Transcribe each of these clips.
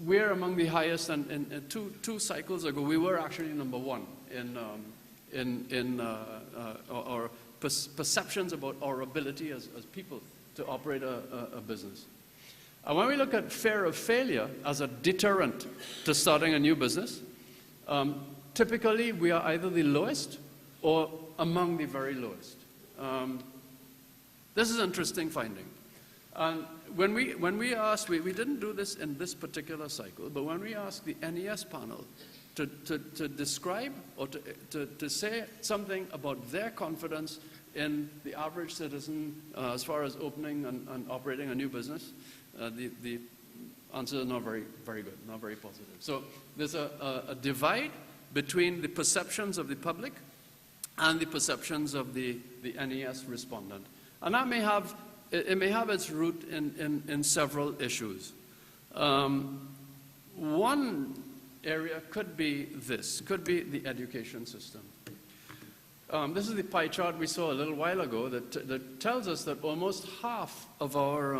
we're among the highest, and two cycles ago, we were actually number one in our perceptions about our ability as people to operate a business. And when we look at fear of failure as a deterrent to starting a new business, typically we are either the lowest or among the very lowest. This is an interesting finding. And when we asked, we didn't do this in this particular cycle, but when we asked the NES panel to describe or to say something about their confidence in the average citizen as far as opening and operating a new business, the answer is not very good, not very positive. So there's a divide between the perceptions of the public and the perceptions of the NES respondent. And that may have its root in several issues. One area could be the education system. This is the pie chart we saw a little while ago that tells us that almost half of our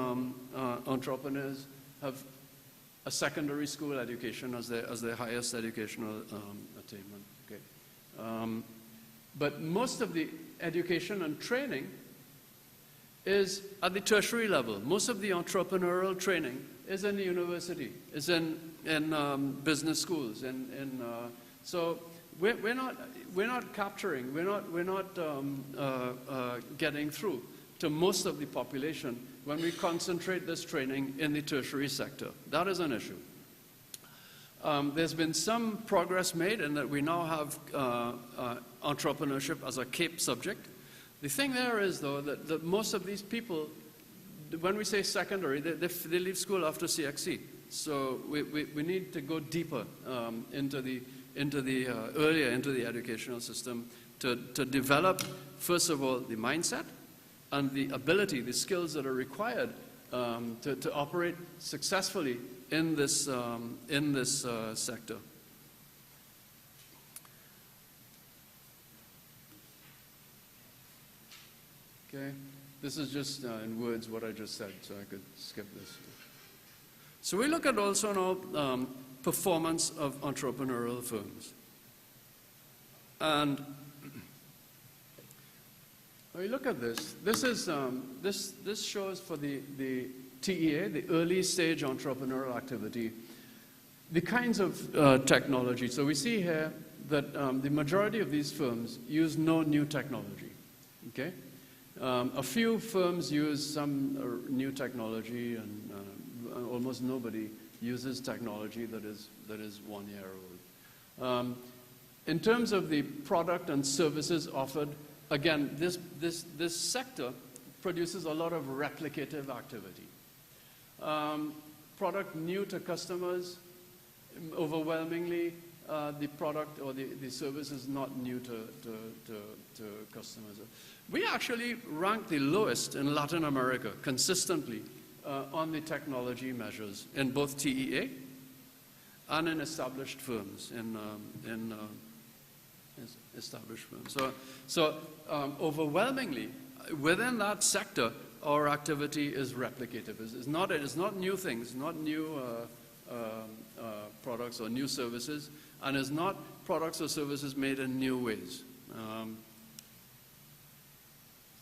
entrepreneurs have a secondary school education as their highest educational attainment. Okay. But most of the education and training is at the tertiary level. Most of the entrepreneurial training is in the university, is in business schools, so we're not capturing, we're not getting through to most of the population when we concentrate this training in the tertiary sector. That is an issue. There's been some progress made in that we now have entrepreneurship as a CAPE subject. The thing there is, though, that most of these people, when we say secondary, they leave school after CXC. So we need to go deeper into the educational system to develop, first of all, the mindset and the ability, the skills that are required to operate successfully in this sector. Okay, this is just in words what I just said, so I could skip this. So we look at also now performance of entrepreneurial firms. And when you look at this, this shows for the TEA, the early stage entrepreneurial activity, the kinds of technology. So we see here that the majority of these firms use no new technology. Okay. A few firms use some new technology, and almost nobody uses technology that is 1 year old. In terms of the product and services offered, again, this sector produces a lot of replicative activity. Product new to customers, overwhelmingly, the product or the service is not new to customers. We actually rank the lowest in Latin America consistently on the technology measures in both TEA and in established firms. Established firms. So overwhelmingly, within that sector, our activity is replicative. It's not new things, not new products or new services, and it's not products or services made in new ways.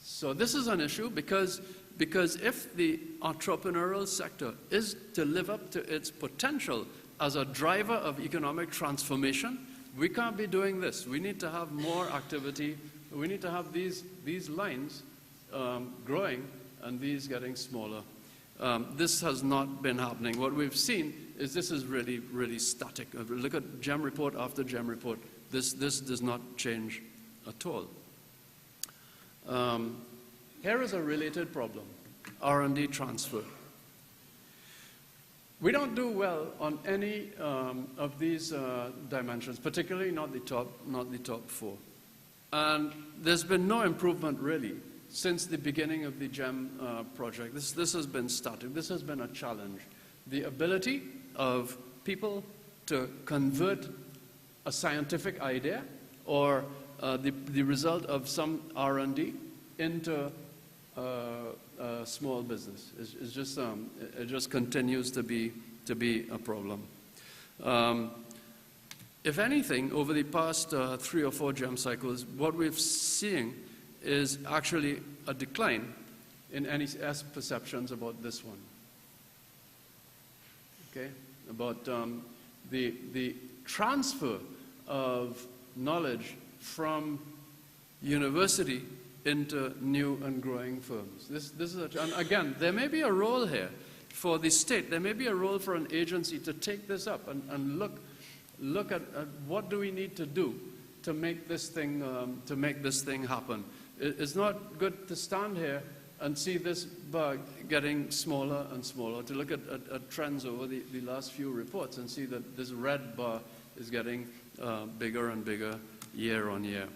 So this is an issue because if the entrepreneurial sector is to live up to its potential as a driver of economic transformation, we can't be doing this. We need to have more activity. We need to have these lines growing and these getting smaller. This has not been happening. What we've seen is this is really, really static. If we look at GEM report after GEM report, this does not change at all. Here is a related problem, R&D transfer. We don't do well on any of these dimensions, particularly not the top four. And there's been no improvement really since the beginning of the GEM project. This has been static. This has been a challenge. The ability of people to convert a scientific idea or the result of some R&D into small business. It just continues to be a problem. If anything, over the past 3 or 4 GEM cycles, what we're seeing is actually a decline in NES perceptions about this one. Okay, about the transfer of knowledge from university into new and growing firms. This is and again, there may be a role here for the state. There may be a role for an agency to take this up and look at what do we need to do to make this thing happen. It's not good to stand here and see this bug getting smaller and smaller, to look at trends over the last few reports and see that this red bar is getting bigger and bigger year on year.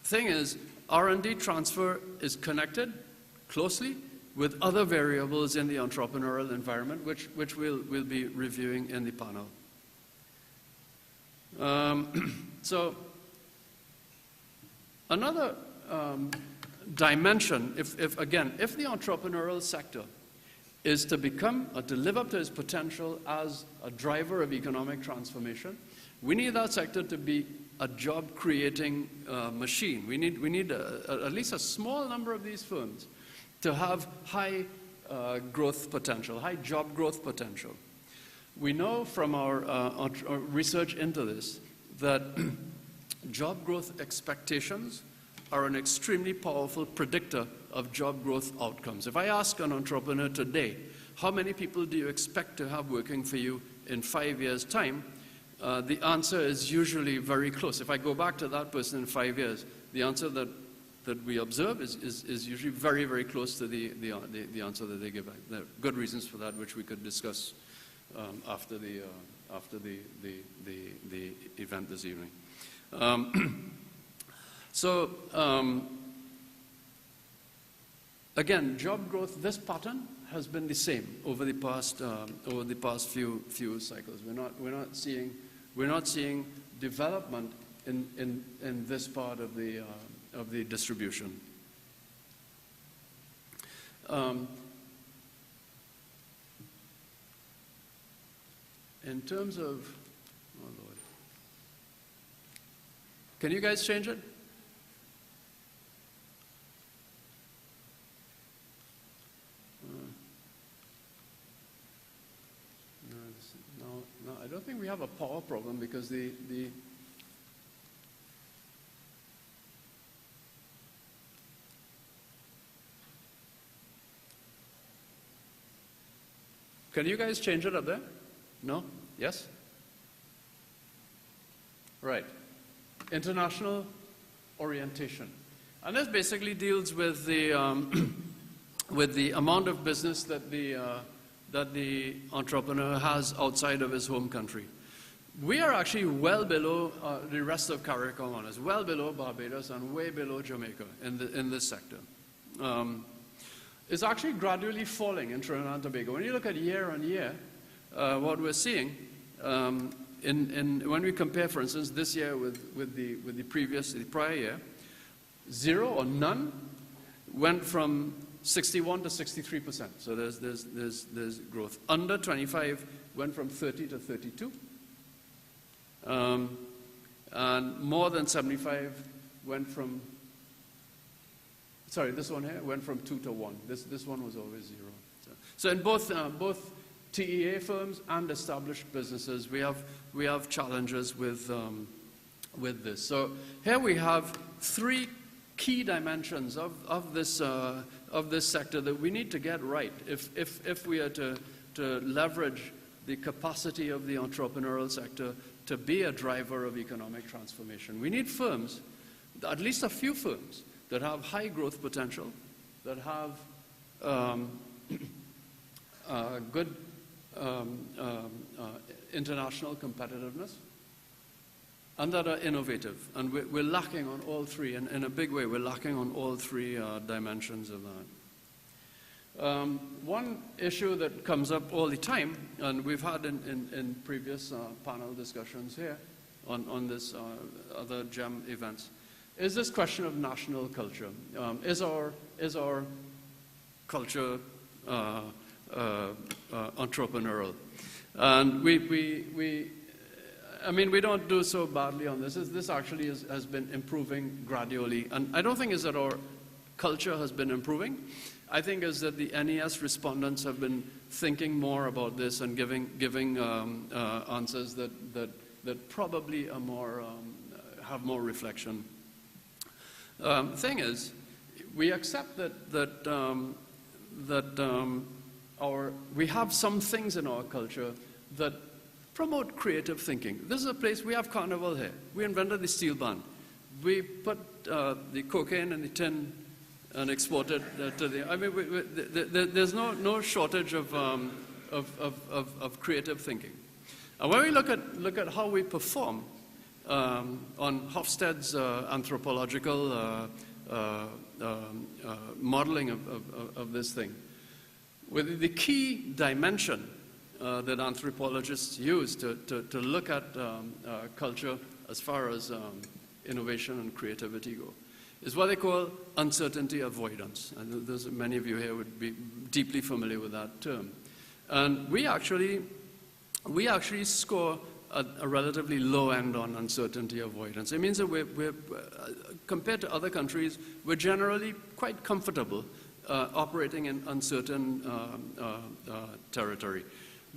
Thing is, R&D transfer is connected closely with other variables in the entrepreneurial environment, which we'll be reviewing in the panel. So another dimension, if the entrepreneurial sector is to become or to live up to its potential as a driver of economic transformation, we need that sector to be a job-creating machine. We need at least a small number of these firms to have high growth potential, high job growth potential. We know from our research into this that job growth expectations are an extremely powerful predictor of job growth outcomes. If I ask an entrepreneur today, how many people do you expect to have working for you in 5 years' time? The answer is usually very close. If I go back to that person in 5 years, the answer that we observe is usually very, very close to the answer that they give. There are good reasons for that, which we could discuss after the event this evening. Again, job growth, this pattern has been the same over the past few cycles. We're not seeing development in this part of the distribution. In terms of, oh Lord, can you guys change it? No, I don't think we have a power problem because the Can you guys change it up there? No? Yes? Right. International orientation. And this basically deals with the amount of business that the entrepreneur has outside of his home country. We are actually well below the rest of CARICOM honors, well below Barbados and way below Jamaica in this sector. It's actually gradually falling in Trinidad and Tobago. When you look at year on year, what we're seeing, when we compare, for instance, this year with the prior year, 0 or none went from 61 to 63%. So there's growth. Under 25 went from 30 to 32. And more than 75 went from, sorry, this one here went from 2 to 1. This one was always 0. So in both TEA firms and established businesses, we have challenges with this. So here we have 3 key dimensions of this sector that we need to get right if we are to leverage the capacity of the entrepreneurial sector to be a driver of economic transformation. We need firms, at least a few firms, that have high growth potential, that have good international competitiveness, and that are innovative. And we're lacking on all 3, and in a big way, we're lacking on all 3 dimensions of that. One issue that comes up all the time, and we've had in previous panel discussions here on this other GEM events, is this question of national culture. Is our culture entrepreneurial? And I mean, we don't do so badly on this. This actually has been improving gradually. And I don't think it's that our culture has been improving. I think it's that the NES respondents have been thinking more about this and giving answers that probably are more, have more reflection. Thing is, we accept that we have some things in our culture that promote creative thinking. This is a place, we have carnival here. We invented the steel band. We put the cocaine in the tin and exported to the, I mean, there's no shortage of creative thinking. And when we look at how we perform on Hofstede's anthropological modeling of this thing, with the key dimension that anthropologists use to look at culture as far as innovation and creativity go, is what they call uncertainty avoidance. And there's many of you here would be deeply familiar with that term. And we actually score a relatively low end on uncertainty avoidance. It means that we're compared to other countries, we're generally quite comfortable operating in uncertain territory.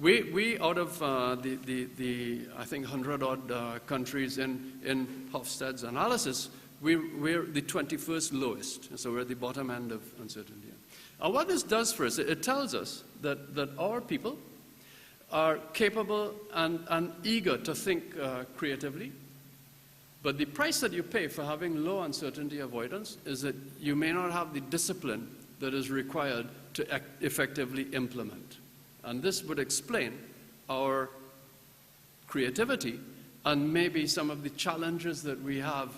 We out of the I think 100-odd countries in Hofstede's analysis, we're the 21st lowest, so we're at the bottom end of uncertainty. And what this does for us, it tells us that our people are capable and eager to think creatively, but the price that you pay for having low uncertainty avoidance is that you may not have the discipline that is required to effectively implement. And this would explain our creativity and maybe some of the challenges that we have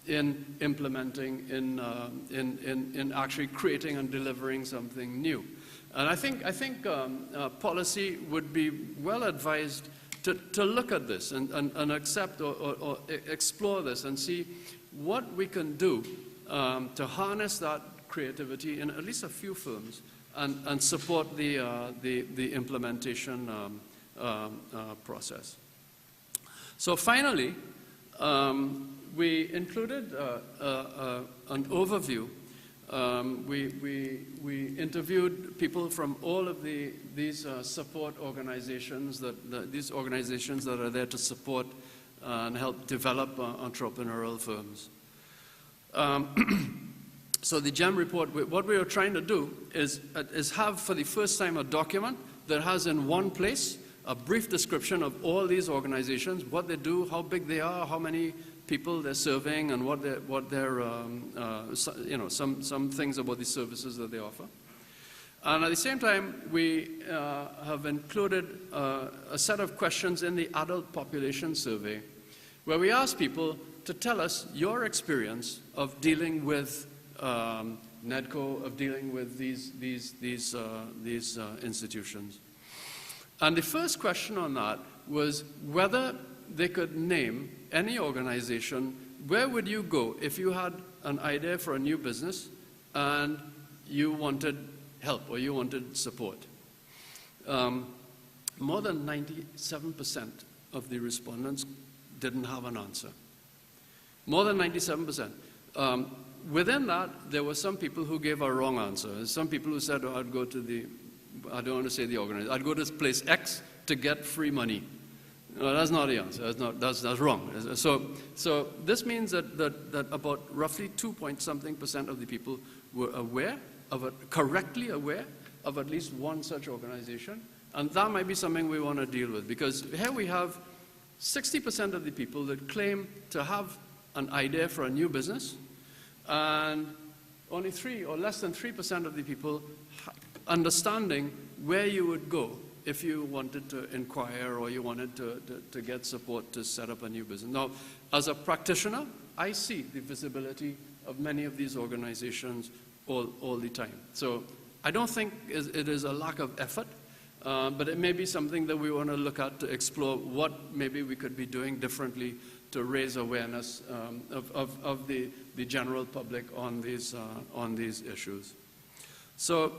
in implementing, in actually creating and delivering something new. And I think policy would be well advised to look at this and accept or explore this and see what we can do to harness that creativity in at least a few firms and support the implementation process. So finally, we included an overview. We interviewed people from all of these support organizations, these organizations that are there to support and help develop entrepreneurial firms. So the GEM report, what we are trying to do is have for the first time a document that has in one place a brief description of all these organizations, what they do, how big they are, how many people they're serving, and what their some things about the services that they offer. And at the same time, we have included a set of questions in the adult population survey, where we ask people to tell us your experience of dealing with NEDCO, of dealing with these institutions. And the first question on that was whether they could name any organization. Where would you go if you had an idea for a new business and you wanted help or you wanted support? More than 97% of the respondents didn't have an answer. More than 97%. Within that, there were some people who gave a wrong answer. Some people who said, oh, I'd go to the, I don't want to say the organization, I'd go to place X to get free money. No, that's not the answer. That's wrong. So this means that about roughly 2-point-something% of the people were aware of it, correctly aware of at least one such organization, and that might be something we want to deal with, because here we have 60% of the people that claim to have an idea for a new business, and only 3 or less than 3% of the people understanding where you would go if you wanted to inquire or you wanted to get support to set up a new business. Now, as a practitioner, I see the visibility of many of these organizations all the time. So I don't think it is a lack of effort, but it may be something that we want to look at to explore what maybe we could be doing differently raise awareness of the general public on these issues. So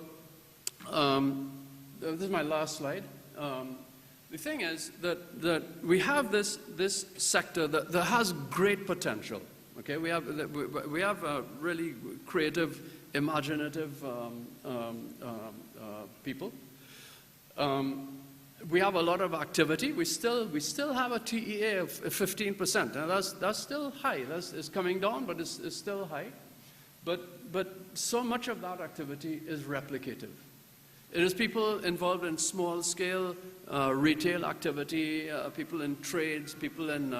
this is my last slide. The thing is that we have this sector that has great potential. Okay, we have really creative, imaginative people. We have a lot of activity. We still have a TEA of 15%, and that's still high. It's coming down, but it's still high. But so much of that activity is replicative. It is people involved in small-scale retail activity, people in trades, people in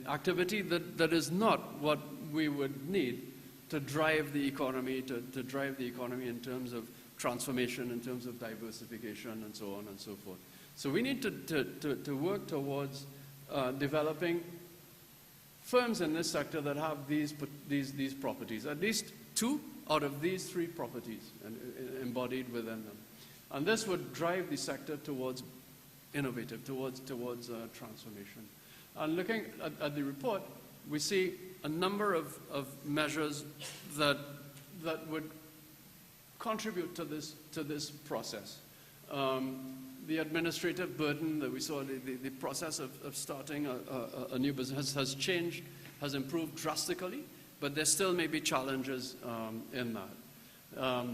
activity that is not what we would need to drive the economy, to drive the economy in terms of transformation, in terms of diversification, and so on and so forth. So we need to work towards developing firms in this sector that have these properties, at least 2 out of these 3 properties embodied within them. And this would drive the sector towards innovative, towards transformation. And looking at the report, we see a number of measures that would contribute to this process. The administrative burden that we saw, the process of starting a new business has changed, has improved drastically, but there still may be challenges in that.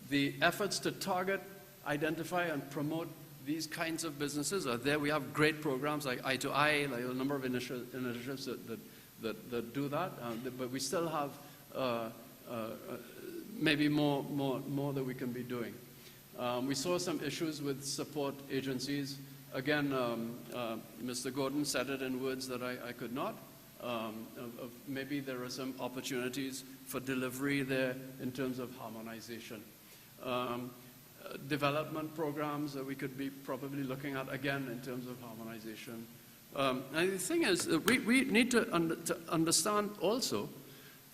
The efforts to target, identify, and promote these kinds of businesses are there. We have great programs like Eye2Eye, like a number of initiatives that do that, but we still have maybe more that we can be doing. We saw some issues with support agencies. Again, Mr. Gordon said it in words that I could not. Maybe there are some opportunities for delivery there in terms of harmonization. Development programs that we could be probably looking at again in terms of harmonization. And the thing is, we need to understand also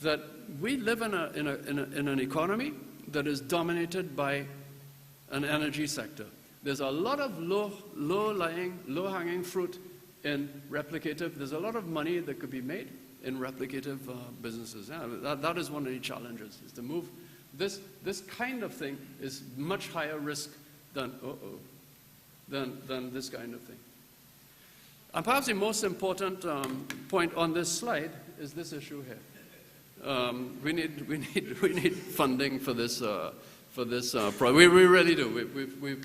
that we live in an economy that is dominated by an energy sector. There's a lot of low-lying, low-hanging fruit in replicative. There's a lot of money that could be made in replicative businesses. Yeah, that is one of the challenges, is to move. This kind of thing is much higher risk than this kind of thing. And perhaps the most important point on this slide is this issue here. We need funding for this. We really do.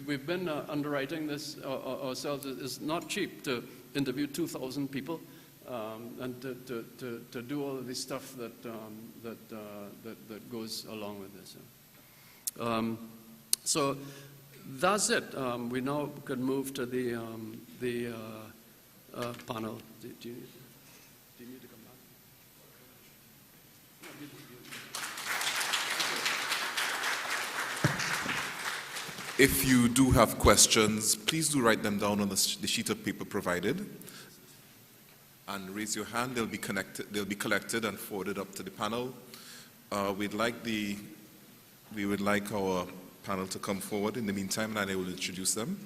We've been underwriting this ourselves. It's not cheap to interview 2,000 people and to do all of the stuff that goes along with this. So that's it. We now can move to the panel. Do you need to come back? If you do have questions, please do write them down on the sheet of paper provided, and raise your hand. They'll be collected and forwarded up to the panel. We would like our panel to come forward in the meantime, and I will introduce them.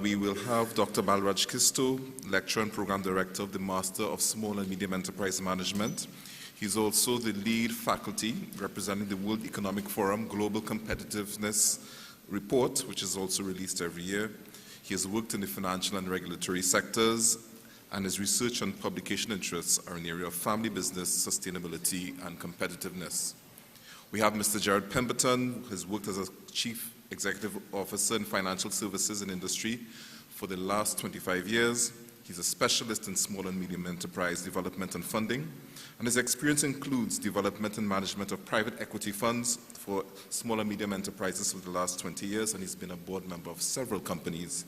We will have Dr. Balraj Kisto, Lecturer and Program Director of the Master of Small and Medium Enterprise Management. He's also the lead faculty representing the World Economic Forum Global Competitiveness Report, which is also released every year. He has worked in the financial and regulatory sectors, and his research and publication interests are in the area of family business, sustainability, and competitiveness. We have Mr. Jared Pemberton, who has worked as a Chief Executive Officer in financial services and industry for the last 25 years. He's a specialist in small and medium enterprise development and funding, and his experience includes development and management of private equity funds for small and medium enterprises for the last 20 years, and he's been a board member of several companies.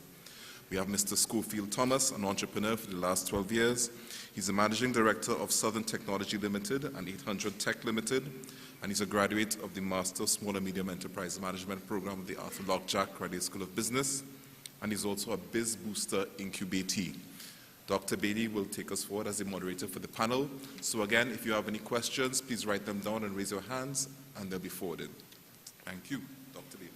We have Mr. Schofield Thomas, an entrepreneur for the last 12 years. He's the managing director of Southern Technology Limited and 800 Tech Limited, and he's a graduate of the Master of Small and Medium Enterprise Management program of the Arthur Lockjack Graduate School of Business, and he's also a Biz Booster incubatee. Dr. Bailey will take us forward as the moderator for the panel. So again, if you have any questions, please write them down and raise your hands, and they'll be forwarded. Thank you, Dr. Bailey.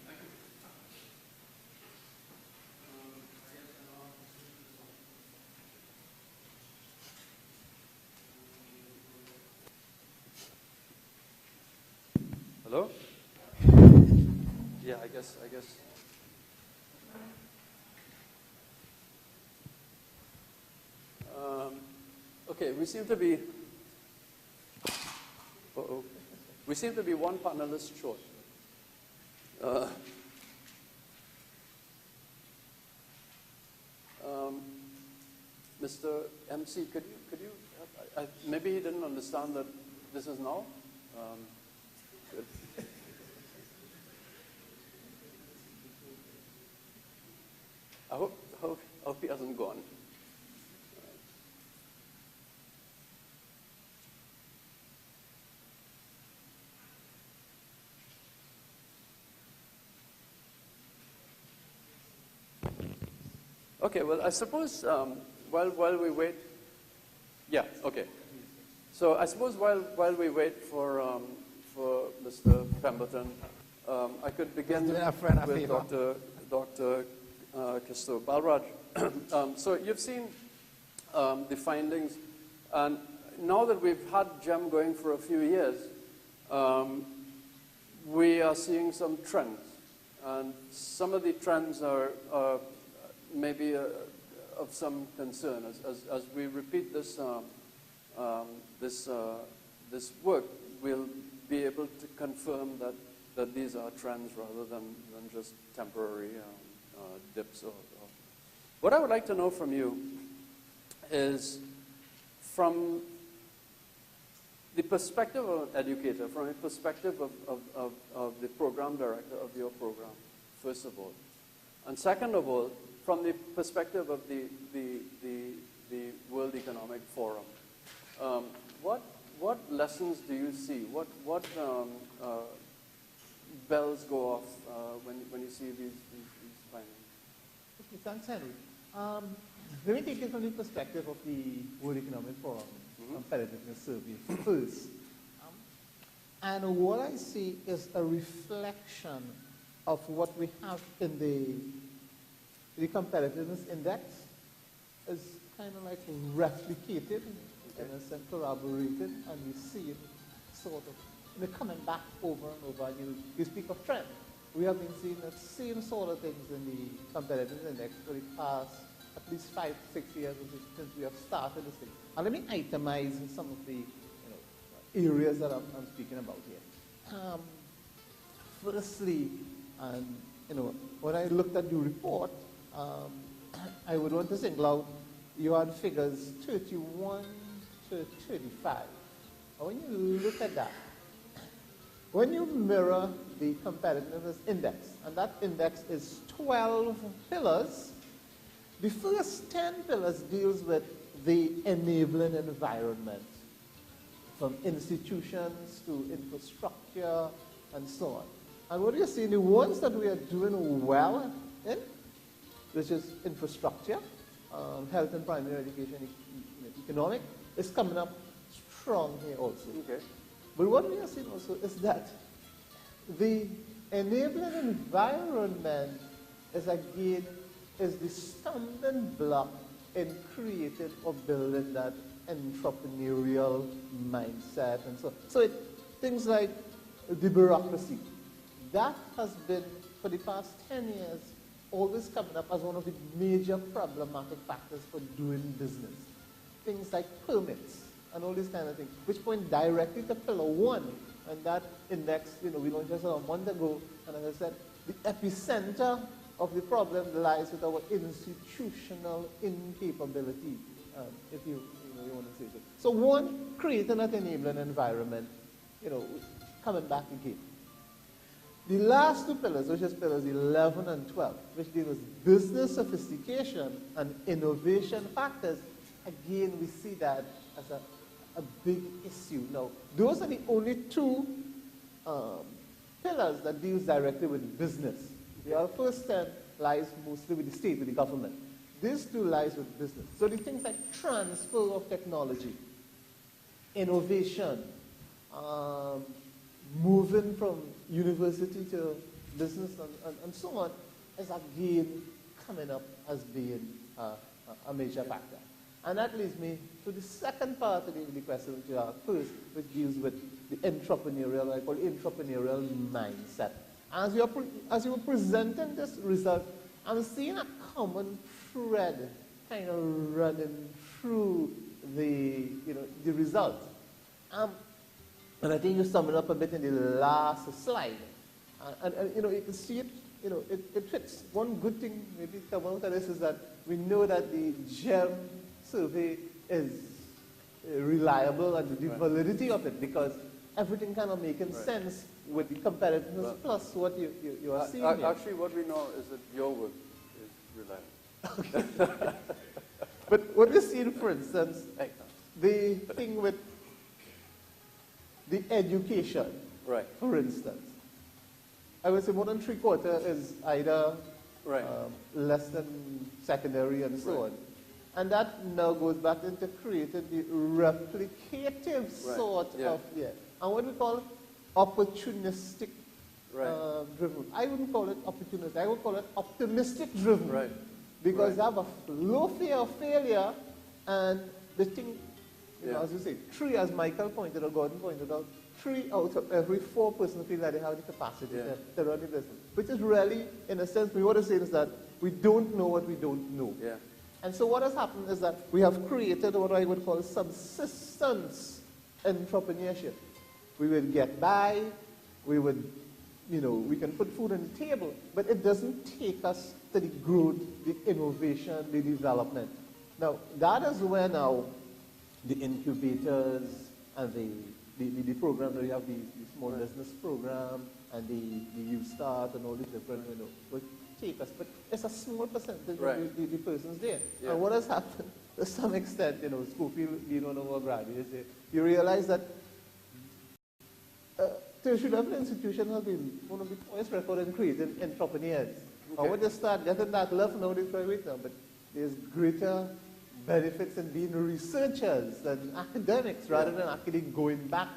Hello? Yeah, I guess. Okay, we seem to be. Uh-oh. We seem to be one panelist short. Mr. MC, could you? Maybe he didn't understand that this is now. Good. I hope he hasn't gone. Okay, well, I suppose while we wait, yeah, okay. So I suppose while we wait for Mr. Pemberton, I could begin with Dr. Kisto Balraj. So you've seen the findings, and now that we've had GEM going for a few years, we are seeing some trends, and some of the trends are maybe of some concern. As we repeat this this work, we'll be able to confirm that these are trends rather than just temporary dips. What I would like to know from you is, from the perspective of an educator, from a perspective of the program director of your program, first of all, and second of all, from the perspective of the World Economic Forum, what lessons do you see? What bells go off when you see these findings? Okay, thanks, Henry. Let me take it from the perspective of the World Economic Forum competitiveness survey first. And what I see is a reflection of what we have in the competitiveness index is kind of like replicated and corroborated, and you see it sort of coming back over and over. You speak of trend. We have been seeing the same sort of things in the competitiveness index for the past at least 5-6 years since we have started this thing. And let me itemize some of the areas that I'm speaking about here. Firstly, when I looked at your report, I would want to single out, you had figures 31 to 35. And when you look at that, when you mirror the competitiveness index, and that index is 12 pillars, the first 10 pillars deals with the enabling environment, from institutions to infrastructure and so on. And what you're seeing, the ones that we are doing well in, which is infrastructure, health and primary education, economic, is coming up strong here also. Okay. But what we are seeing also is that the enabling environment is the stumbling block in creating or building that entrepreneurial mindset and so on. So things like the bureaucracy, that has been, for the past 10 years, always coming up as one of the major problematic factors for doing business. Things like permits and all these kind of things, which point directly to pillar 1. And that index, we launched just a month ago, and as I said, the epicenter of the problem lies with our institutional incapability, if you want to say so. So one, creating that enabling environment, coming back again. The last two pillars, which is pillars 11 and 12, which deal with business sophistication and innovation factors, again, we see that as a big issue. Now, those are the only two pillars that deals directly with business. The first 10 lies mostly with the state, with the government. These two lies with business. So the things like transfer of technology, innovation, moving from university to business and so on, is again coming up as being a major factor. And that leads me to the second part of the question which you asked first, which deals with the entrepreneurial, I call it entrepreneurial mindset. As you were presenting this result, I'm seeing a common thread kind of running through the result. And I think you summed it up a bit in the last slide. And you can see it, it fits. One good thing maybe come out of this is that we know that the GEM survey is reliable and the validity of it, because everything kind of making sense with the competitiveness plus what you are seeing here. Actually, what we know is that your work is reliable. Okay. But what we're seeing, for instance, the thing with the education, for instance, I would say more than 3/4 is either less than secondary and so on. And that now goes back into creating the replicative sort of, and what we call opportunistic driven. I wouldn't call it opportunistic, I would call it optimistic driven. Because they have a low fear of failure, and the thing, as you say, 3, as Michael pointed out, Gordon pointed out, 3 out of every 4 persons feel that they have the capacity to run the business. Which is really, in a sense, we want to say is that we don't know what we don't know. And so what has happened is that we have created what I would call subsistence entrepreneurship. We will get by, we would, we can put food on the table, but it doesn't take us to the growth, the innovation, the development. Now, that is where now the incubators and the program that we have, the small business program and the Youth Start and all these different, will take us. But it's a small percentage of the persons there. And what has happened, to some extent, Schofield being one of our graduates, you realize that tertiary level institution has been one of the poorest record in creating entrepreneurs. And when they start getting that love now, they try it now, but there's greater benefits in being researchers than academics rather than actually going back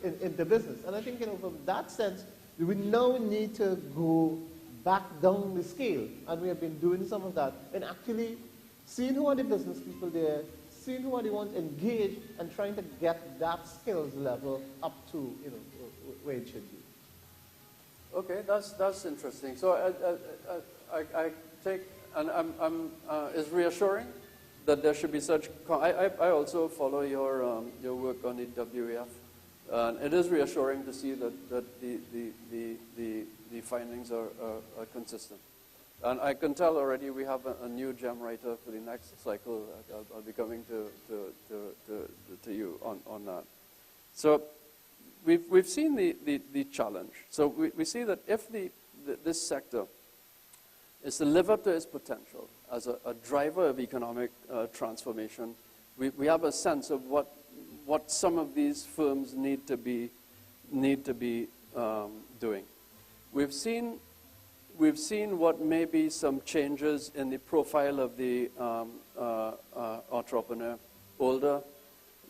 into business. And I think, from that sense, we now need to go back down the scale. And we have been doing some of that and actually seeing who are the business people there, seeing who are the ones engaged, and trying to get that skills level up to, where it should be. Okay, that's interesting. So I take, and it's reassuring that there should be such. I also follow your work on the WEF, and it is reassuring to see that the findings are consistent. And I can tell already we have a new gem writer for the next cycle. I'll be coming to you on that. So we've seen the challenge. So we see that if this sector is to live up to its potential as a driver of economic transformation, we have a sense of what some of these firms need to be doing. We've seen what may be some changes in the profile of the entrepreneur: older,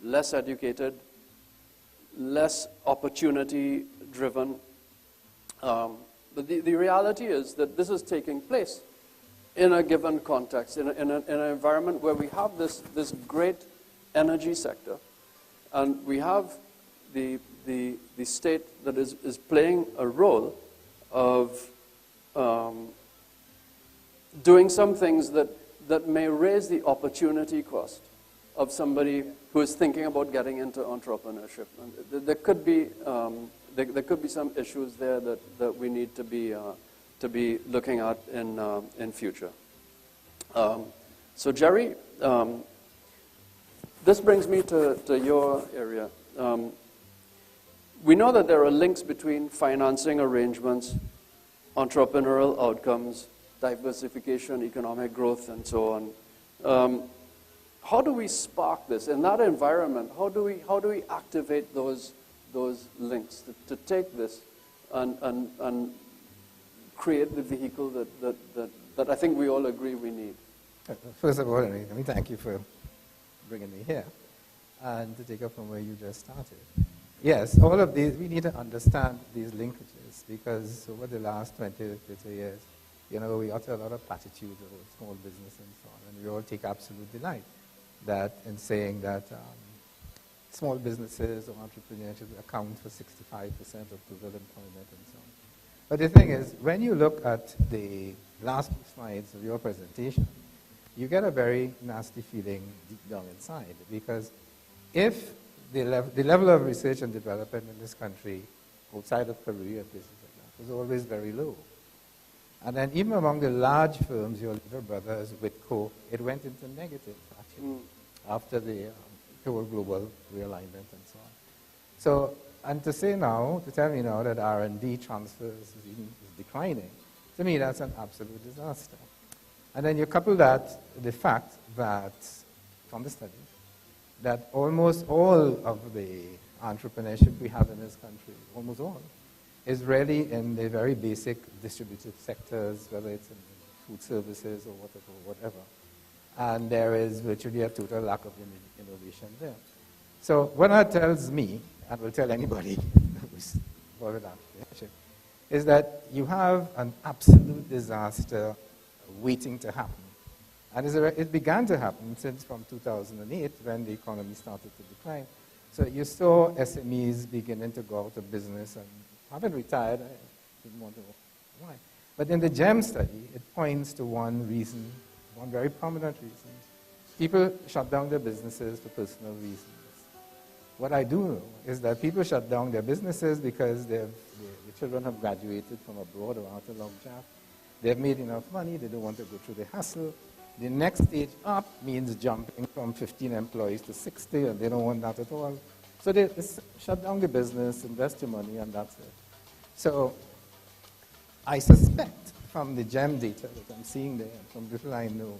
less educated, less opportunity-driven. But the reality is that this is taking place in a given context, in an environment where we have this great energy sector, and we have the state that is playing a role of doing some things that may raise the opportunity cost of somebody who is thinking about getting into entrepreneurship. And there could be some issues there that we need to be looking at in future. So Jerry, this brings me to your area. We know that there are links between financing arrangements, entrepreneurial outcomes, diversification, economic growth, and so on. How do we spark this in that environment? How do we activate those links to take this and create the vehicle that I think we all agree we need? First of all, let me thank you for bringing me here, and to take up from where you just started. Yes, all of these, we need to understand these linkages, because over the last 20 to 30 years, we utter a lot of platitudes about small business and so on, and we all take absolute delight. that in saying that small businesses or entrepreneurship account for 65% of total employment and so on. But the thing is, when you look at the last slides of your presentation, you get a very nasty feeling deep down inside, because if the level of research and development in this country, outside of Korea and places like that, was always very low. And then even among the large firms, your little brothers, Whitco, it went into negative, actually, after the whole global realignment and so on. So, and to tell me now that R&D transfers is declining, to me that's an absolute disaster. And then you couple that with the fact that, from the study, that almost all of the entrepreneurship we have in this country, almost all, is really in the very basic distributive sectors, whether it's in food services or whatever. And there is virtually a total lack of innovation there. So what that tells me, and will tell anybody who's involved in entrepreneurship, is that you have an absolute disaster waiting to happen. And it began to happen since from 2008 when the economy started to decline. So you saw SMEs beginning to go out of business and haven't retired. I didn't want to know why. But in the GEM study, it points to one reason, one very prominent reason. People shut down their businesses for personal reasons. What I do know is that people shut down their businesses because their children have graduated from abroad or out of logjam. They've made enough money, they don't want to go through the hassle. The next stage up means jumping from 15 employees to 60, and they don't want that at all. So they shut down the business, invest your money, and that's it. So I suspect from the GEM data that I'm seeing there, from little I know,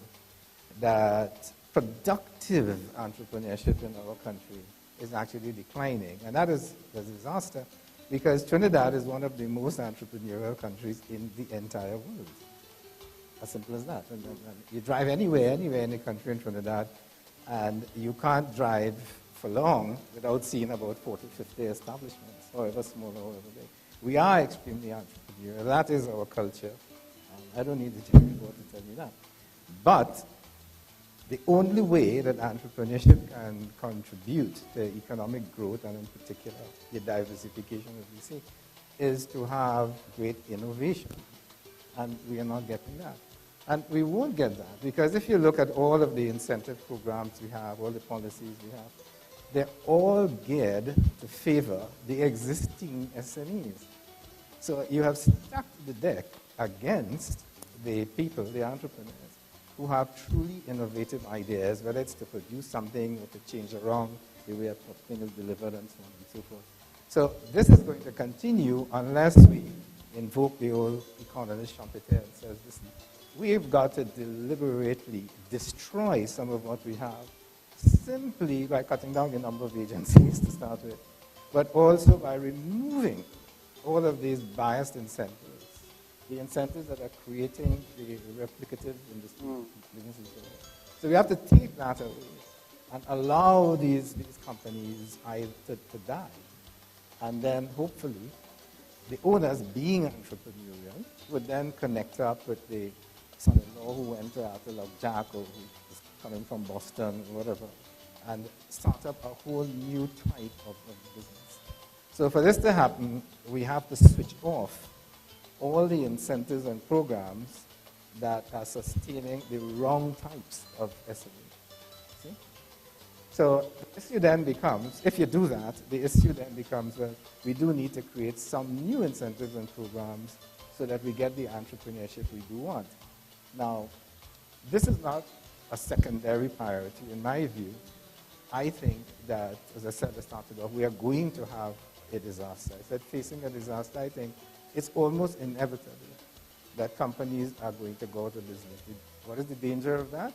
that productive entrepreneurship in our country is actually declining. And that is a disaster, because Trinidad is one of the most entrepreneurial countries in the entire world. As simple as that. And you drive anywhere in the country in Trinidad, and you can't drive for long without seeing about 40, 50 establishments, however small or however big. We are extremely entrepreneurial. That is our culture. I don't need the Jerry report to tell me that. But the only way that entrepreneurship can contribute to economic growth, and in particular the diversification that we see, is to have great innovation. And we are not getting that. And we won't get that, because if you look at all of the incentive programs we have, all the policies we have, they're all geared to favor the existing SMEs. So you have stacked the deck against the people, the entrepreneurs, who have truly innovative ideas, whether it's to produce something or to change around the way a thing is delivered and so on and so forth. So this is going to continue unless we invoke the old economist Schumpeter and says, listen, we've got to deliberately destroy some of what we have, simply by cutting down the number of agencies to start with, but also by removing all of these biased incentives, the incentives that are creating the replicative industry. So we have to take that away and allow these companies to die. And then hopefully the owners, being entrepreneurial, would then connect up with the son-in-law who went to Atolog Jack or who is coming from Boston or whatever, and start up a whole new type of business. So for this to happen, we have to switch off all the incentives and programs that are sustaining the wrong types of SME. See? So the issue then becomes, if you do that, the issue then becomes, well, we do need to create some new incentives and programs so that we get the entrepreneurship we do want. Now, this is not a secondary priority in my view. I think that, as I said at the start off, we are going to have a disaster. I said facing a disaster, I think it's almost inevitable that companies are going to go out of business. What is the danger of that?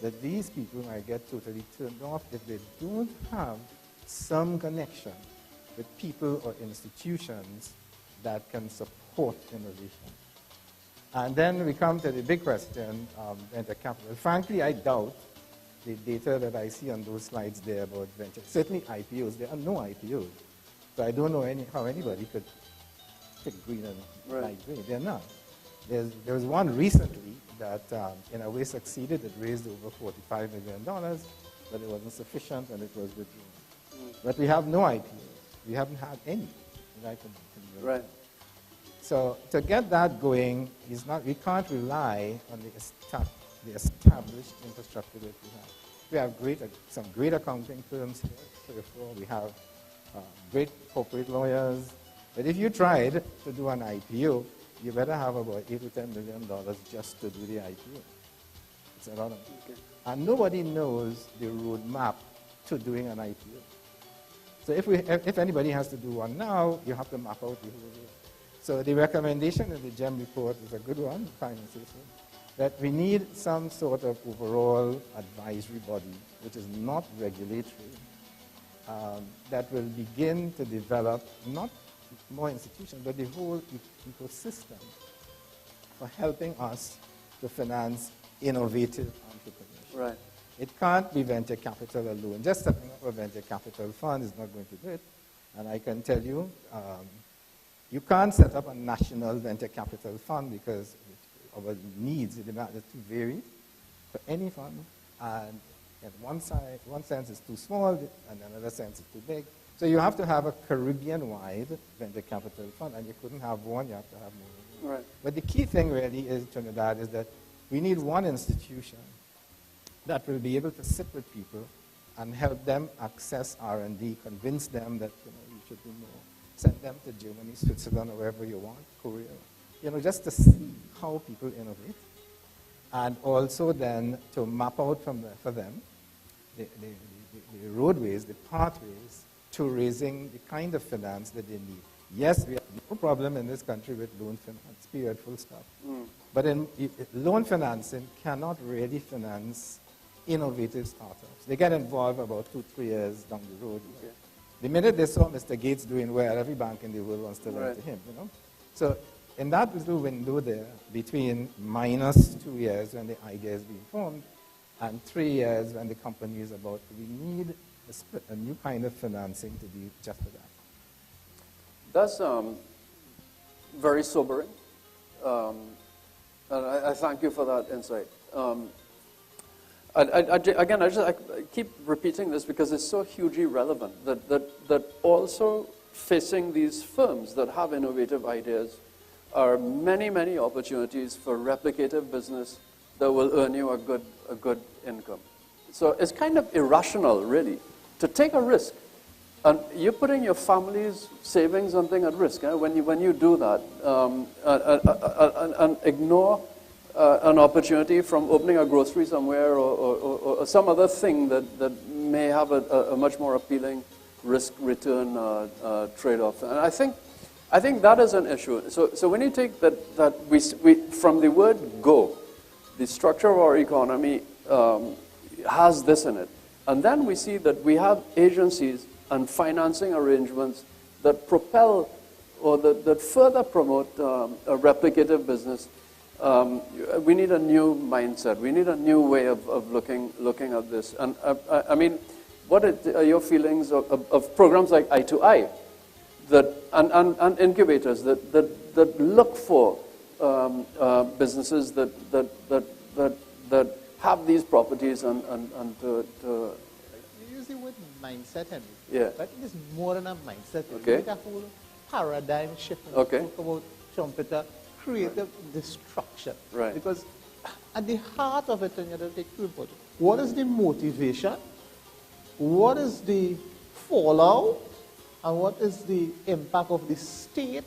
That these people might get totally turned off if they don't have some connection with people or institutions that can support innovation. And then we come to the big question, venture capital. Frankly, I doubt the data that I see on those slides there about venture. Certainly IPOs, there are no IPOs. So I don't know how anybody could pick green and light green. They're not. There was one recently that in a way succeeded. It raised over $45 million. but it wasn't sufficient and it was withdrawn. But we have no IPOs. We haven't had any. That I can Right. So to get that going, we can't rely on the established infrastructure that we have. We have some great accounting firms here, 3 or 4. We have great corporate lawyers. But if you tried to do an IPO, you better have about $8 to $10 million just to do the IPO. It's a lot of money. Okay. And nobody knows the roadmap to doing an IPO. So if anybody has to do one now, you have to map out the whole road. So the recommendation in the GEM report is a good one, Finance System, that we need some sort of overall advisory body, which is not regulatory, that will begin to develop not more institutions, but the whole ecosystem for helping us to finance innovative entrepreneurship. Right. It can't be venture capital alone. Just setting up a venture capital fund is not going to do it. And I can tell you, you can't set up a national venture capital fund because our needs, the demand is too varied for any fund. And in one sense it's too small, and in another sense it's too big. So you have to have a Caribbean-wide venture capital fund, and you couldn't have one, you have to have more. Right. But the key thing really is, Trinidad, is that we need one institution that will be able to sit with people and help them access R&D, convince them that you should do more, send them to Germany, Switzerland, or wherever you want, Korea, just to see how people innovate, and also then to map out for them the roadways, the pathways to raising the kind of finance that they need. Yes, we have no problem in this country with loan finance, period, full stop. But loan financing cannot really finance innovative startups. They get involved about 2-3 years down the road. Okay. The minute they saw Mr. Gates doing well, every bank in the world wants to lend to him. So in that little window there, between -2 years when the idea is being formed and 3 years when the company is about to, we need a new kind of financing to do just for that. That's very sobering. And I thank you for that insight. I keep repeating this because it's so hugely relevant that also facing these firms that have innovative ideas are many, many opportunities for replicative business that will earn you a good income. So it's kind of irrational, really, to take a risk. And you're putting your family's savings and thing at risk when you do that, and ignore an opportunity from opening a grocery somewhere or some other thing that may have a much more appealing risk-return trade-off. And I think that is an issue. So when you take that we from the word go, the structure of our economy has this in it, and then we see that we have agencies and financing arrangements that propel or that further promote a replicative business. We need a new mindset. We need a new way of looking at this. And I mean, what are your feelings of programs like I2I and incubators that look for businesses that have these properties and to You use the word mindset, Henry. Yeah. But it is more than a mindset. Okay. It's a whole paradigm shift. Okay. Talk about Trumpeter, creative destruction. Right. Because at the heart of it, and you have to take two important. What is the motivation? What is the fallout? And what is the impact of the state?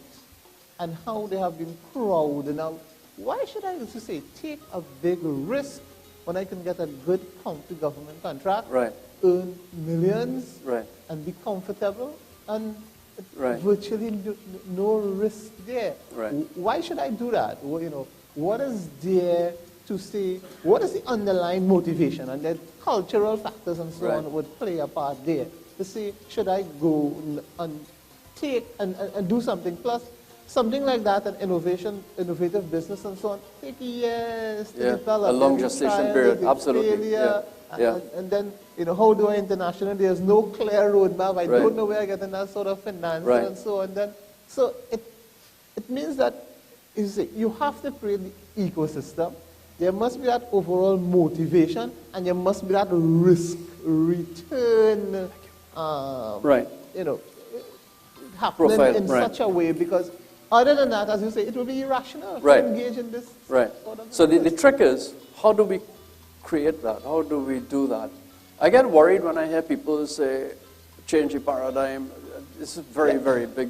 And how they have been crowded out. Why should I also say take a big risk when I can get a good county government contract, Right. earn millions, Right. and be comfortable, and Right. virtually no risk there? Right. Why should I do that? Well, what is there to say? What is the underlying motivation? And then cultural factors and so Right. on would play a part there. To say, should I go and take and do something? Plus, something like that, an innovative business and so on, take years to develop. A long Then gestation trials, period, the absolutely. failure, Yeah. And then, how do I internationally? There's no clear roadmap. I Right. don't know where I get in that sort of finance Right. and so on. So it means that you have to create the ecosystem. there must be that overall motivation, and there must be that risk return, Right. happening Profile, in right. such a way, because other than that, as you say, it would be irrational Right. to engage in this. Right. sort of So the business. trick is, how do we create that? How do we do that? I get worried when I hear people say, change the paradigm. This is very, very big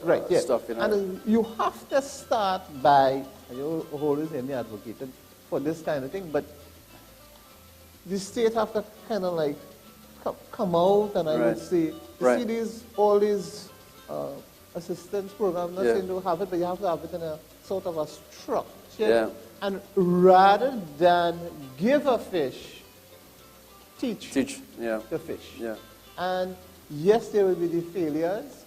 Right, yeah. stuff. And you have to start by, you always hear me advocating for this kind of thing, but the state have to kind of like come out, and I Right. would say, Right. see all these assistance programs, not Yeah. saying to have it, but you have to have it in a sort of a structure. Yeah. And rather than give a fish, teach Teach, yeah, the fish. yeah. And yes, there will be the failures,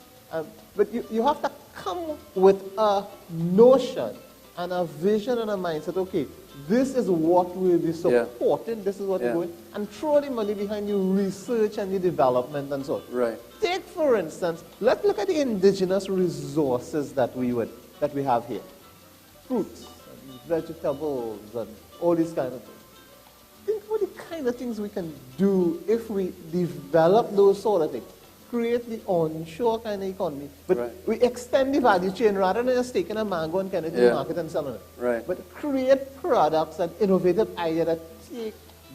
but you have to come with a notion and a vision and a mindset. Okay, this is what we'll be supporting, this is what Yeah. we're doing, and throw the money behind the research and the development and so on. Right. Take, for instance, let's look at the indigenous resources that we have here. Fruits, and vegetables, and all these kind of things. Think about the kind of things we can do if we develop those sort of things. Create the onshore kind of economy. But Right. we extend the value chain rather than just taking a mango and kind of to the Yeah. market and selling it. Right. But create products and innovative ideas that take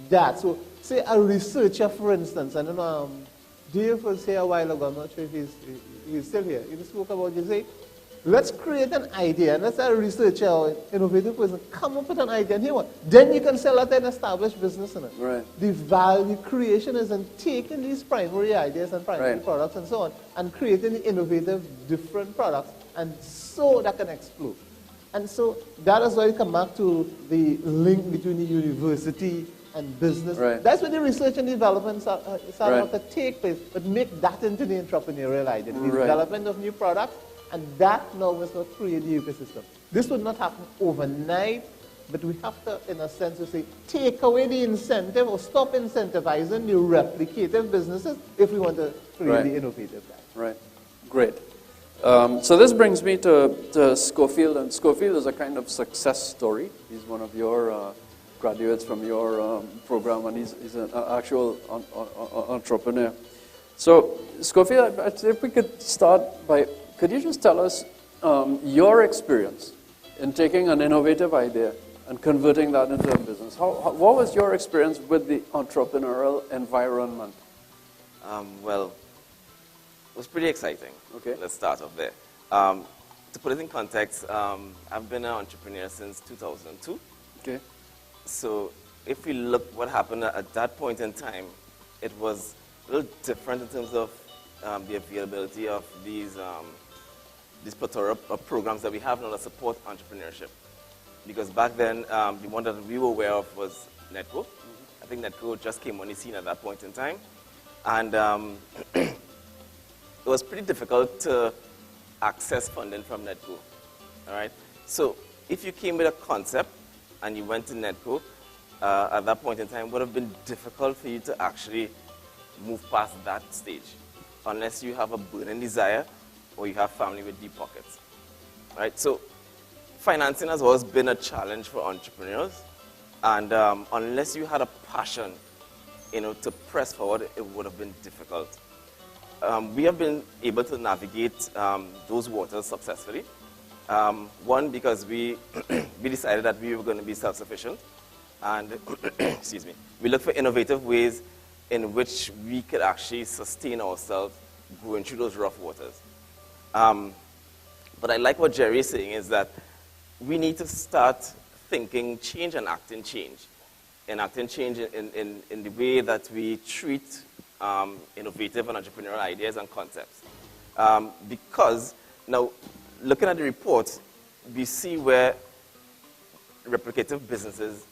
that. So say a researcher, for instance, and Dave was here a while ago, I'm not sure if he's still here. He spoke about, you say, let's create an idea, and let's have a researcher or innovative person come up with an idea, and here what? Then you can sell it to an established business in it. Right. The value creation is in taking these primary ideas and primary Right. products and so on, and creating the innovative different products, and so that can explode. And so that is why we come back to the link between the university and business. Right. That's where the research and development start Right. to take place, but make that into the entrepreneurial idea, the Right. development of new products, and that now is what create the ecosystem. This would not happen overnight, but we have to, in a sense, to say, take away the incentive or stop incentivizing the replicative businesses if we want to create Right. the innovative guys. Right. Great. So this brings me to Schofield, and Schofield is a kind of success story. He's one of your graduates from your program, and he's an actual entrepreneur. So Schofield, if we could start by, could you just tell us your experience in taking an innovative idea and converting that into a business? What was your experience with the entrepreneurial environment? Well, it was pretty exciting. Okay. Let's start off there. To put it in context, I've been an entrepreneur since 2002. Okay. So if we look what happened at that point in time, it was a little different in terms of the availability of these plethora of programs that we have in order to support entrepreneurship. Because back then, the one that we were aware of was Netco. I think Netco just came on the scene at that point in time. And it was pretty difficult to access funding from Netco. All right? So if you came with a concept and you went to Netco, at that point in time, it would have been difficult for you to actually move past that stage, unless you have a burning desire or you have family with deep pockets. Right? So financing has always been a challenge for entrepreneurs, and unless you had a passion, to press forward, it would have been difficult. We have been able to navigate those waters successfully. One, because we decided that we were going to be self-sufficient, and excuse me, we looked for innovative ways in which we could actually sustain ourselves going through those rough waters. But I like what Jerry is saying, is that we need to start thinking change and acting change. And acting change in the way that we treat innovative and entrepreneurial ideas and concepts. Because now, looking at the report, we see where replicative businesses,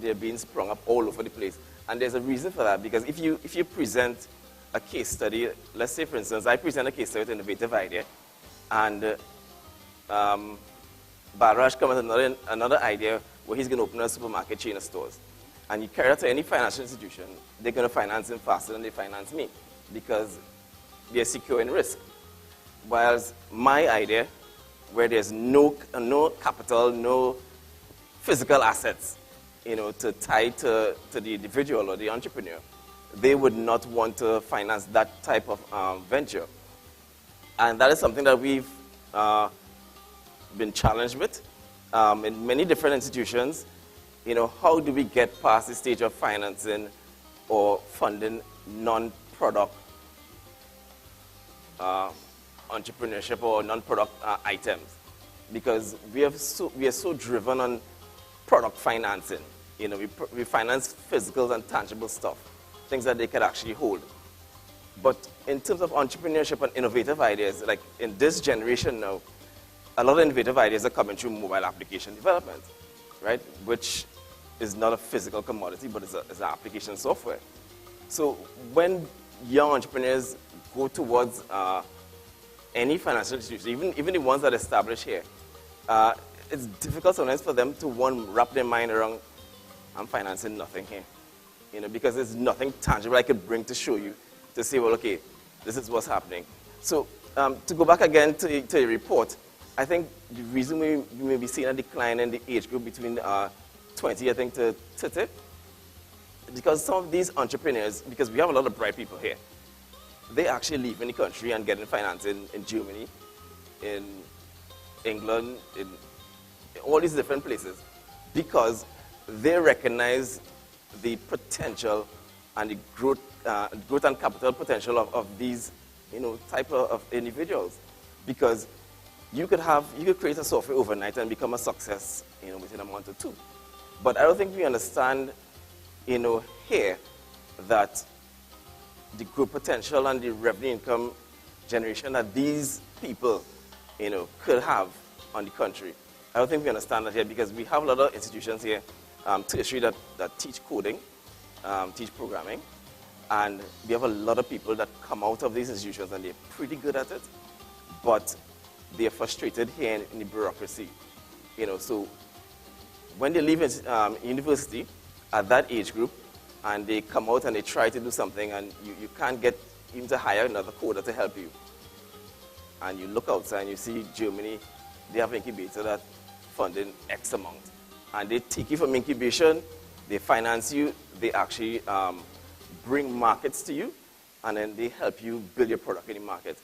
they're being sprung up all over the place. And there's a reason for that, because if you present a case study, let's say, for instance, I present a case study with an innovative idea, and Barraj comes with another idea where he's going to open a supermarket chain of stores. And you carry that to any financial institution, they're going to finance him faster than they finance me, because they're secure in risk. Whereas my idea, where there's no capital, no physical assets, to tie to the individual or the entrepreneur, they would not want to finance that type of venture. And that is something that we've been challenged with in many different institutions. How do we get past the stage of financing or funding non-product entrepreneurship or non-product items? Because we are so driven on product financing. We finance physical and tangible stuff, things that they can actually hold. But in terms of entrepreneurship and innovative ideas, like in this generation now, a lot of innovative ideas are coming through mobile application development, right? Which is not a physical commodity, but it's an application software. So when young entrepreneurs go towards any financial institution, even the ones that are established here, it's difficult sometimes for them to, wrap their mind around, I'm financing nothing here. Because there's nothing tangible I could bring to show you, to say, well, okay, this is what's happening. So to go back again to the report, I think the reason we may be seeing a decline in the age group between 20, I think, to 30, because some of these entrepreneurs, because we have a lot of bright people here, they actually leave in the country and getting financing in Germany, in England, in all these different places, because they recognize the potential and the growth and capital potential of these, type of individuals. Because you could create a software overnight and become a success, within a month or two. But I don't think we understand, here that the growth potential and the revenue income generation that these people, could have on the country. I don't think we understand that here, because we have a lot of institutions here, tertiary that teach coding, teach programming, and we have a lot of people that come out of these institutions and they're pretty good at it, but they're frustrated here in the bureaucracy. So when they leave university at that age group, and they come out and they try to do something, and you can't get even to hire another coder to help you. And you look outside and you see Germany, they have an incubator that funding X amount. And they take you from incubation, they finance you, they actually bring markets to you, and then they help you build your product in the market.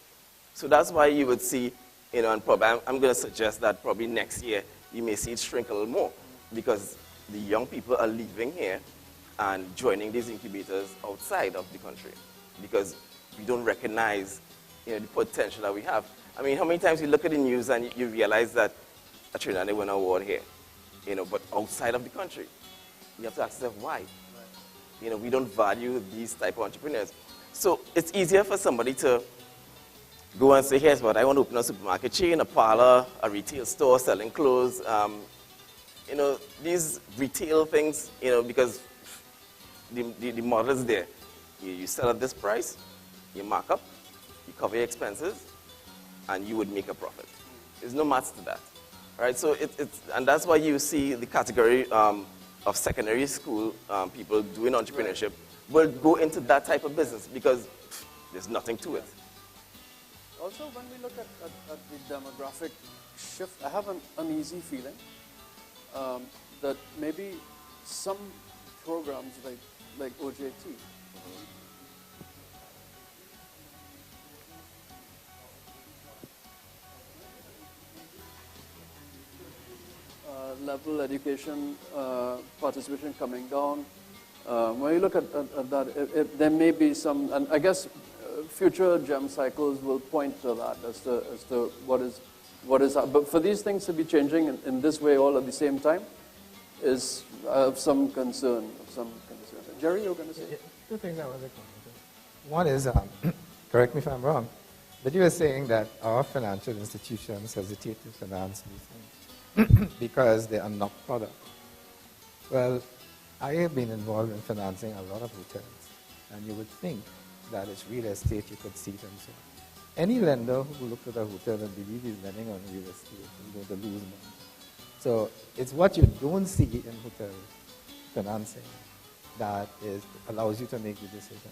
So that's why you would see, and probably I'm going to suggest that probably next year you may see it shrink a little more, because the young people are leaving here and joining these incubators outside of the country, because we don't recognize, the potential that we have. I mean, how many times you look at the news and you realize that a Trinidad won an award here, but outside of the country, you have to ask yourself why. Right. We don't value these type of entrepreneurs. So it's easier for somebody to go and say, here's what, I want to open a supermarket chain, a parlor, a retail store selling clothes, these retail things, because the model is there. You sell at this price, you mark up, you cover your expenses, and you would make a profit. There's no maths to that. Right? So and that's why you see the category of secondary school people doing entrepreneurship will go into that type of business, because there's nothing to it. Also, when we look at the demographic shift, I have an uneasy feeling that maybe some programs like OJT, level education participation coming down. When you look at that, there may be some, and I guess future GEM cycles will point to that as to what is. But for these things to be changing in this way all at the same time is of some concern. Jerry, you were going to say? Two things I want to comment on. One is, correct me if I'm wrong, but you were saying that our financial institutions hesitate to finance these things because they are not product. Well, I have been involved in financing a lot of hotels, and you would think that it's real estate, you could see it and so on. Any lender who looks at a hotel and believes he's lending on real estate is going to lose money. So it's what you don't see in hotel financing that allows you to make the decision.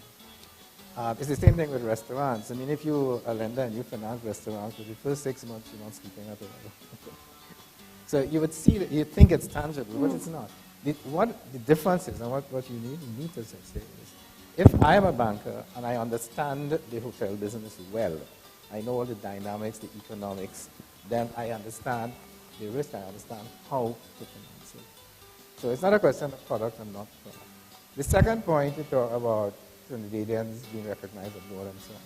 It's the same thing with restaurants. I mean, if you're a lender and you finance restaurants, for the first 6 months you're not sleeping at all. So you would see that, you think it's tangible, but it's not. what the difference is, and what you need to say is, if I am a banker and I understand the hotel business well, I know all the dynamics, the economics, then I understand the risk, I understand how to finance it. So it's not a question of product and not product. The second point, you talk about Trinidadians being recognized abroad and so on.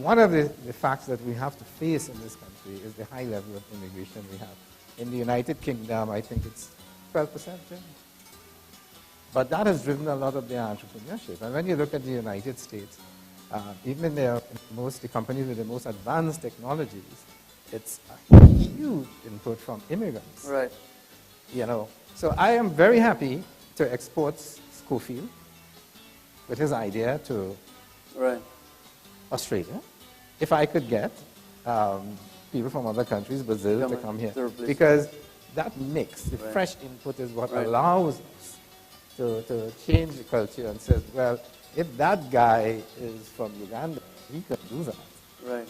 One of the facts that we have to face in this country is the high level of immigration we have. In the United Kingdom, I think it's 12%, Jim. But that has driven a lot of their entrepreneurship. And when you look at the United States, even in the companies with the most advanced technologies, it's a huge input from immigrants. Right. You know, so I am very happy to export Schofield with his idea to Australia. If I could get people from other countries, Brazil, to come here. Because that mix, the fresh input is what allows us to change the culture and says, well, if that guy is from Uganda, he can do that. Right.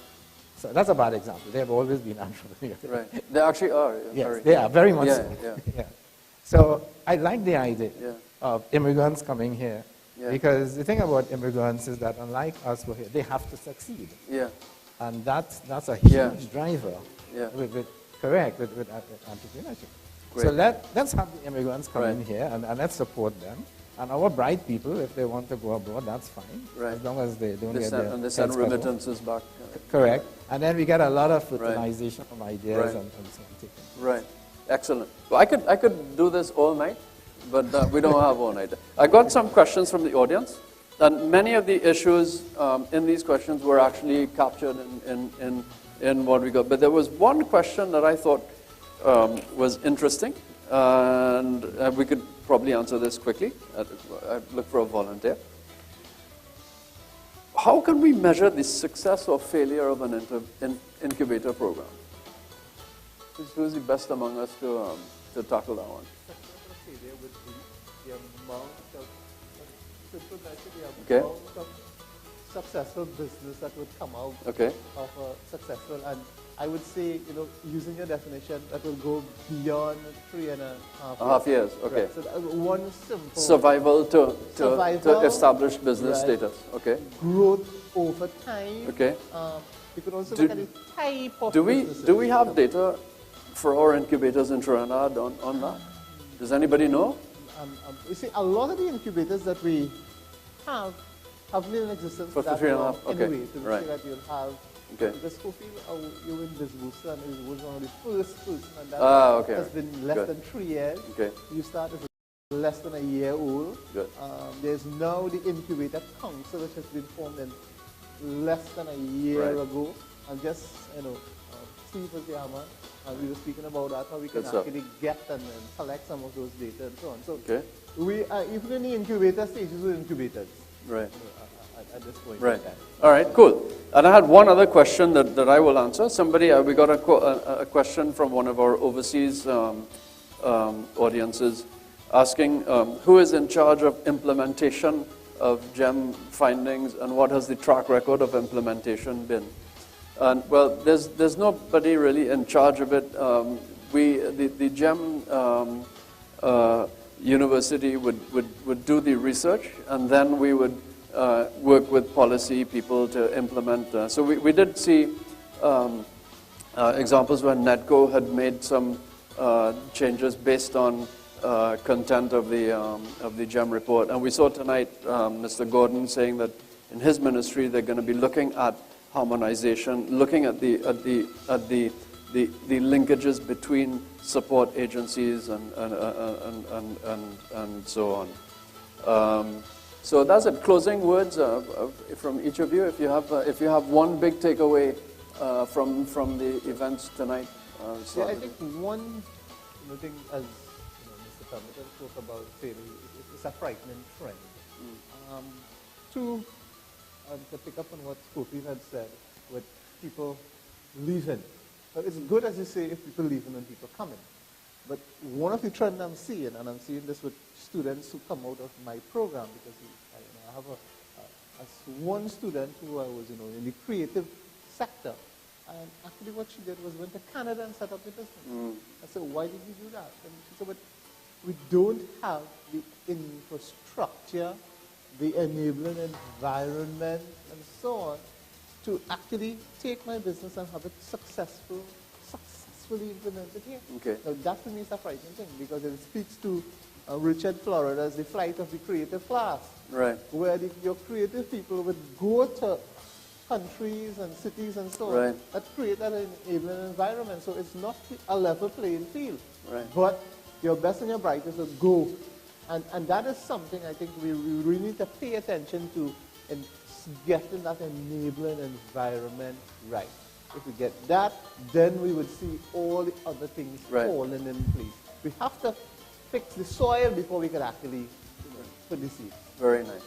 So that's a bad example. They have always been entrepreneurs. Right. They actually are. Yes, they are, very much so. Yeah. Yeah. So I like the idea of immigrants coming here. Yeah. Because the thing about immigrants is that unlike us who are here, they have to succeed. Yeah. And that's a huge driver with entrepreneurship. Great. So let's have the immigrants come in here and let's support them. And our bright people, if they want to go abroad, that's fine. Right. As long as they don't get their and they send remittances back. Correct. And then we get a lot of fertilization from ideas and so on. Right. Excellent. Well, I could do this all night, but we don't have all night. I got some questions from the audience. And many of the issues in these questions were actually captured in what we got. But there was one question that I thought was interesting, and we could probably answer this quickly. I'd look for a volunteer. How can we measure the success or failure of an incubator program? Who's the best among us to tackle that one? Okay. Successful business that would come out of a successful, and I would say, using your definition, that will go beyond 3.5 years. Okay. Right. So one simple survival to establish business status. Okay. Growth over time. Okay. You could also look at the type of do we have data for our incubators in Trinidad on that? Does anybody know? You see, a lot of the incubators that we have been in existence for 3.5. Okay. Anyway, to say that you'll have. Because Schofield, you in business, and it was one of the first person, and that has been less than 3 years. Okay. You started less than a year old. Good. There's now the Incubator Council, which has been formed in less than a year ago. And just, Steve was the man, and we were speaking about that, how we can actually get and collect some of those data and so on. So we are, even in the incubator stages, we're incubators. Right. At this point. Right. All right, cool. And I had one other question that I will answer. Somebody, we got a question from one of our overseas audiences asking who is in charge of implementation of GEM findings and what has the track record of implementation been? And well, there's nobody really in charge of it. The GEM university would do the research, and then we would work with policy people to implement. So we did see examples where NEDCO had made some changes based on content of the GEM report. And we saw tonight Mr. Gordon saying that in his ministry they're going to be looking at harmonization, looking at the linkages between support agencies and so on. So that's it. Closing words from each of you. If you have one big takeaway from the events tonight. I think one thing, as Mr. Pemberton spoke about, it's a frightening trend. Two, to pick up on what Schofield had said, with people leaving. But it's good, as you say, if people leaving and people coming. But one of the trends I'm seeing, and I'm seeing this with students who come out of my program, because I have one student who I was in the creative sector, and actually what she did was went to Canada and set up the business. I said, why did you do that? And she said, but we don't have the infrastructure, the enabling environment, and so on, to actually take my business and have it successfully implemented here. Okay. Now, that to me is a frightening thing, because it speaks to Richard Florida's The Flight of the Creative Class, Right. where your creative people would go to countries and cities and so on Right. that create that enabling environment. So it's not a level playing field. Right. But your best and your brightest will go. And that is something I think we really need to pay attention to in getting that enabling environment right. If we get that, then we would see all the other things Right. falling in place. We have to fix the soil before we can actually put the seeds. Very nice.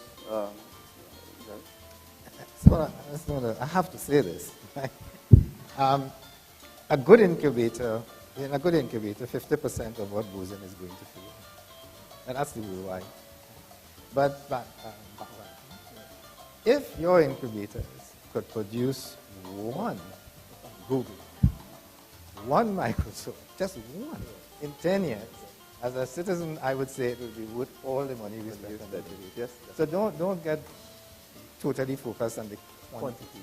So I have to say this. A good incubator, in a good incubator, 50% of what goes in is going to fail. And that's the rule why. But if your incubators could produce one Google, one Microsoft, just one, in 10 years, as a citizen, I would say it would be worth all the money we spent on that. Yes. So don't get totally focused on the quantity.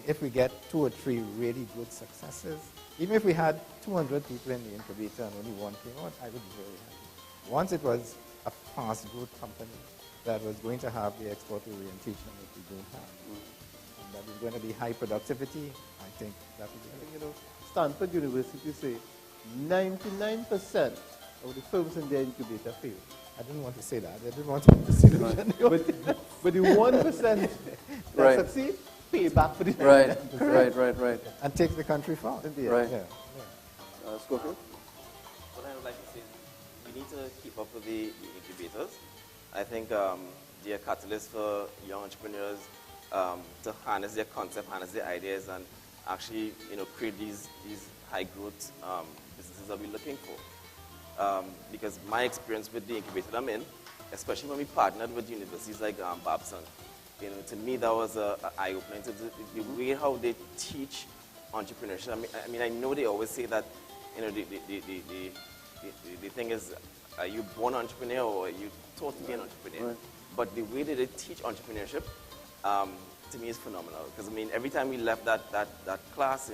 If we get 2 or 3 really good successes, even if we had 200 people in the incubator and only one came out, I would be very happy. Once it was a fast growth company that was going to have the export orientation that we don't have, and that is going to be high productivity, I think that would be good. You know, Stanford University say 99% of the firms in their incubator fail. I didn't want to say that. I didn't want to see the But the 1% that Right. succeed, pay back for the Right. 99%. Right. and take the country forward. Yeah. Right. Yeah. Schofield? What I would like to say is we need to keep up with the incubators. I think they are catalysts for young entrepreneurs to harness their concept, harness their ideas, and actually, create these high growth businesses that we're looking for. Because my experience with the incubator I'm in, especially when we partnered with universities like Babson, to me that was an eye-opener to the way how they teach entrepreneurship. I mean, I know they always say that, the thing is, are you born entrepreneur or are you taught to be an entrepreneur? Right. But the way that they teach entrepreneurship, to me is phenomenal. Because I mean, every time we left that class,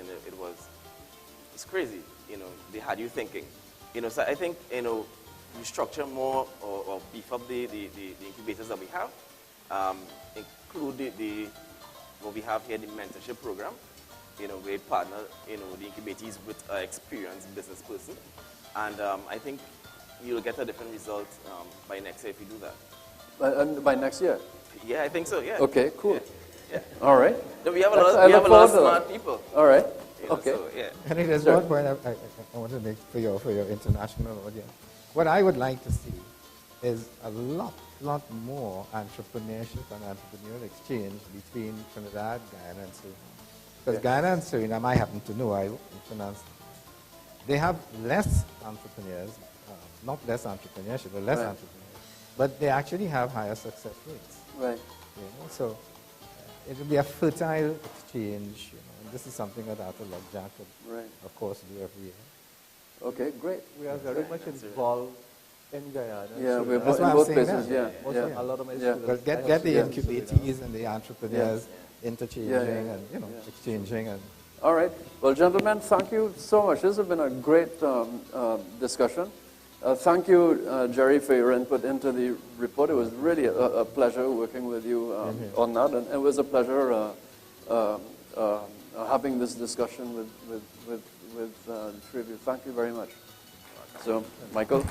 it's crazy. They had you thinking. So I think we structure more or beef up the incubators that we have, include what we have here, the mentorship program. We partner the incubators with an experienced business person, and I think you'll get a different result by next year if you do that. By next year? Yeah, I think so. Yeah. Okay, cool. Yeah. All right. No, we have a I lot look of forward to smart that. people. All right. you know, Okay. So, yeah. I think there's Sure. one point I want to make for your international audience. What I would like to see is a lot more entrepreneurship and entrepreneurial exchange between Trinidad, Guyana, and Suriname. Because Guyana and Suriname, I happen to know, I in finance, they have less entrepreneurs, not less entrepreneurship, but less Right. entrepreneurs. But they actually have higher success rates. Right. So it will be a fertile exchange. And this is something that Arthur Lockjack would, Right. of course, do every year. Okay, great. We are very much involved in Guyana. Yeah, we're That's in why I'm both saying places. that. Yeah. Also, Yeah. a lot of my Yeah. students. But get the Yeah. incubatees and the entrepreneurs interchanging Yeah. and exchanging and All right. Well, gentlemen, thank you so much. This has been a great discussion. Thank you, Jerry, for your input into the report. It was really a pleasure working with you on that, and it was a pleasure having this discussion with the three of you. Thank you very much. So, Michael.